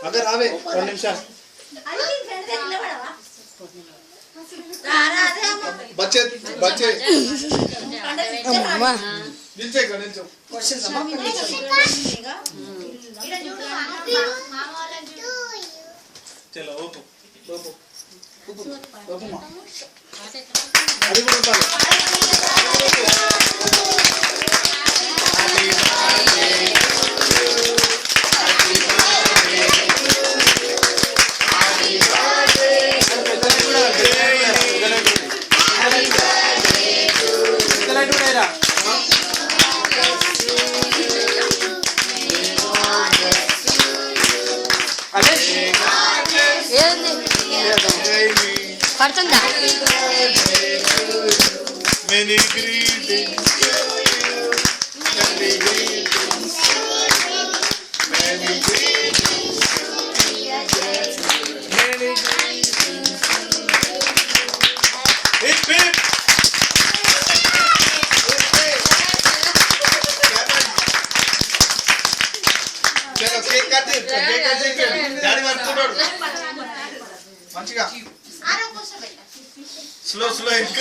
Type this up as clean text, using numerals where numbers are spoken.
अगर आवे 2 निमिषाలు बच्चे बच्चे అమ్మా నిల్చో ఇక్కడ నిల్చో క్వశ్చన్స్ అమ్మా चलो ओपो ओपो ओपो ओपो मां అది కూడా ఉండాలి పడుతుందా Many greetings to you. Many greetings. Many greetings to you. Many greetings. Hip hip. चलो केक काट दे जारी मारतो మంచిగా స్లో స్లో